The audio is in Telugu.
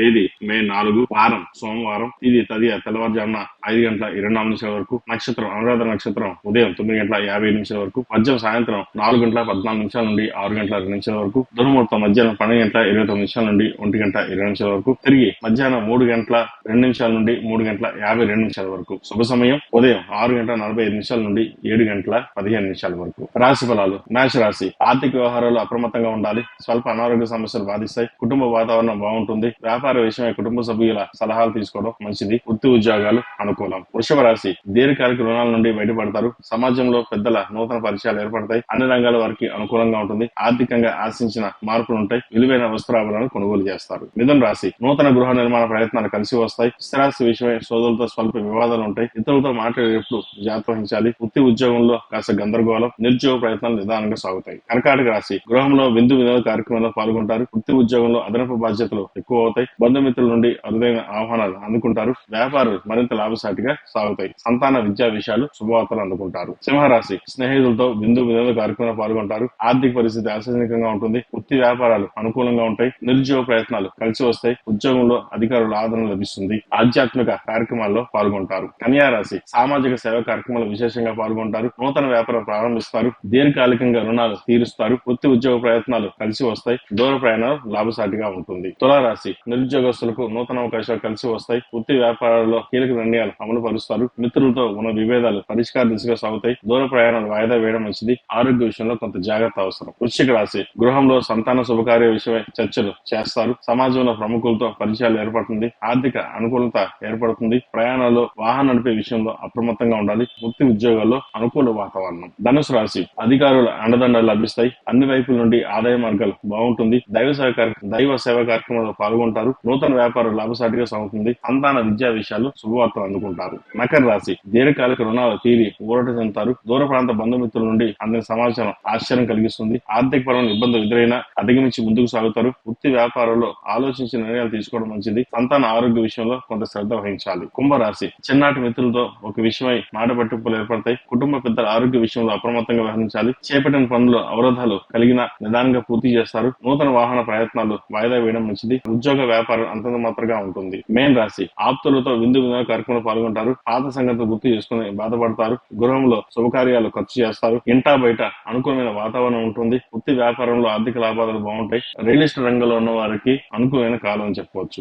తేదీ మే 4, వారం సోమవారం, తిది తదియ తెల్లవారుజామున 5:24 వరకు, నక్షత్రం అనురాధ నక్షత్రం ఉదయం 9:50 వరకు, మధ్యం సాయంత్రం 4:14 నుండి 6:02 వరకు, దుర్ముహూర్తం మధ్యాహ్నం 12:29 నుండి 1:20 వరకు, తిరిగి మధ్యాహ్నం 3:02 నుండి 3:52 వరకు. శుభ సమయం ఉదయం 6:45 నుండి 7:15 వరకు. రాశి ఫలాలు. మేష రాశి. ఆర్థిక వ్యవహారాలు అప్రమత్తంగా ఉండాలి. స్వల్ప అనారోగ్య సమస్యలు బాధిస్తాయి. కుటుంబ వాతావరణం బాగుంటుంది. వ్యాపార విషయమై కుటుంబ సభ్యుల సలహాలు తీసుకోవడం మంచిది. వృత్తి ఉద్యోగాలు అనుకూలం. వృషభ రాశి. దీర్ఘకాలిక రుణాల నుండి బయటపడతారు. సమాజంలో పెద్దల నూతన పరిచయాలు ఏర్పడతాయి. అన్ని రంగాల వారికి అనుకూలంగా ఉంటుంది. ఆర్థికంగా ఆశించిన మార్పులుంటాయి. విలువైన వస్త్రాభరణాలు కొనుగోలు చేస్తారు. మిథున రాశి. నూతన గృహ నిర్మాణ ప్రయత్నాలు కలిసి వస్తాయి. స్థిరాస్తి విషయమై సోదరులతో స్వల్ప వివాదాలు ఉంటాయి. ఇతరులతో మాట్లాడేటప్పుడు జాగ్రత్త వహించాలి. వృత్తి ఉద్యోగంలో కాస్త గందరగోళం. నిరుద్యోగ ప్రయత్నాలు నిదానంగా సాగుతాయి. కర్కాటక రాశి. గృహంలో విందు వినోద కార్యక్రమంలో పాల్గొంటారు. వృత్తి ఉద్యోగంలో అదనపు బాధ్యతలు ఎక్కువ అవుతాయి. బంధుమిత్రుల నుండి అరుదైన ఆహ్వానాలు అందుకుంటారు. వ్యాపారాలు మరింత లాభసాటిగా సాగుతాయి. సంతాన విద్యా విషయాలు శుభవార్తలు అందుకుంటారు. సింహరాశి. స్నేహితులతో విందు వినోద కార్యక్రమంలో పాల్గొంటారు. ఆర్థిక పరిస్థితి ఆశాజనకంగా ఉంటుంది. వృత్తి వ్యాపారాలు అనుకూలంగా ఉంటాయి. నిరుద్యోగ ప్రయత్నాలు కలిసి వస్తాయి. ఉద్యోగంలో అధికారుల ఆదరణ లభిస్తుంది. ఆధ్యాత్మిక కార్యక్రమాల్లో పాల్గొంటారు. కన్యా రాశి. సామాజిక సేవా కార్యక్రమాలు విశేషంగా పాల్గొంటారు. నూతన వ్యాపారం ప్రారంభిస్తారు. దీర్ఘకాలికంగా రుణాలు తీరుస్తారు. వృత్తి ఉద్యోగ ప్రయత్నాలు కలిసి వస్తాయి. దూర ప్రయాణాలు లాభసాటిగా ఉంటుంది. తులారాశి. నిరుద్యోగస్తులకు నూతన అవకాశాలు కలిసి వస్తాయి. వృత్తి వ్యాపారాల్లో కీలక నిర్ణయాలు అమలు పరుస్తారు. మిత్రులతో ఉన్న విభేదాలు పరిష్కార దిశగా సాగుతాయి. దూర ప్రయాణాలు వాయిదా వేయడం మంచిది. ఆరోగ్య విషయంలో కొంత జాగ్రత్త అవసరం. వృశ్చిక రాశి. గృహంలో సంతాన శుభకార్య విషయమై చర్చలు చేస్తారు. సమాజంలో ప్రముఖులతో పరిచయాలు ఏర్పడుతుంది. ఆర్థిక అనుకూలత ఏర్పడుతుంది. ప్రయాణాల్లో వాహనం నడిపే విషయంలో అప్రమత్తంగా ఉండాలి. వృత్తి ఉద్యోగాల్లో అనుకూల వాతావరణం. ధనుసు రాశి. అధికారుల అండదండలు లభిస్తాయి. అన్ని వైపుల నుండి ఆదాయ మార్గాలు బాగుంటుంది. దైవ సేవా కార్యక్రమంలో పాల్గొంటారు. నూతన వ్యాపారం లాభసాటిగా సాగుతుంది. సంతాన విద్యా విషయాలు శుభవార్తలు అందుకుంటారు. మకర రాశి. దీర్ఘకాలిక రుణాలు తీరి ఊరట చెందుతారు. దూర ప్రాంత బంధుమిత్రుల నుండి అందిన సమాచారం ఆశ్చర్యం కలిగిస్తుంది. ఆర్థిక పరమైన ఇబ్బందులు ఎదురైనా అధిగమించి ముందుకు సాగుతారు. వృత్తి వ్యాపారంలో ఆలోచించి నిర్ణయాలు తీసుకోవడం మంచిది. సంతాన ఆరోగ్య విషయంలో కొంత శ్రద్ధ వహించాలి. కుంభరాశి. చిన్ననాటి మిత్రులతో ఒక విషయమై మాట పట్టింపులు ఏర్పడతాయి. కుటుంబ పెద్దల ఆరోగ్య విషయంలో అప్రమత్తంగా వ్యవహరించాలి. చేపట్టిన పనులు అవరోధాలు కలిగిన నిదానంగా పూర్తి చేస్తారు. నూతన వాహన ప్రయత్నాలు వాయిదా వేయడం మంచిది. ఉద్యోగ వ్యాపారం అంతంత మాత్రంగా ఉంటుంది. మేన్ రాశి. ఆప్తులతో విందు వినోద కార్యక్రమంలో పాల్గొంటారు. పాత సంగతులు గుర్తు చేసుకుని బాధపడతారు. గృహంలో శుభకార్యాలు ఖర్చు చేస్తారు. ఇంటా బయట అనుకూలమైన వాతావరణం ఉంటుంది. వృత్తి వ్యాపారంలో ఆర్థిక లాభాలు బాగుంటాయి. రియల్ ఎస్టేట్ రంగంలో ఉన్న వారికి అనుకూలమైన కాలం అని చెప్పవచ్చు.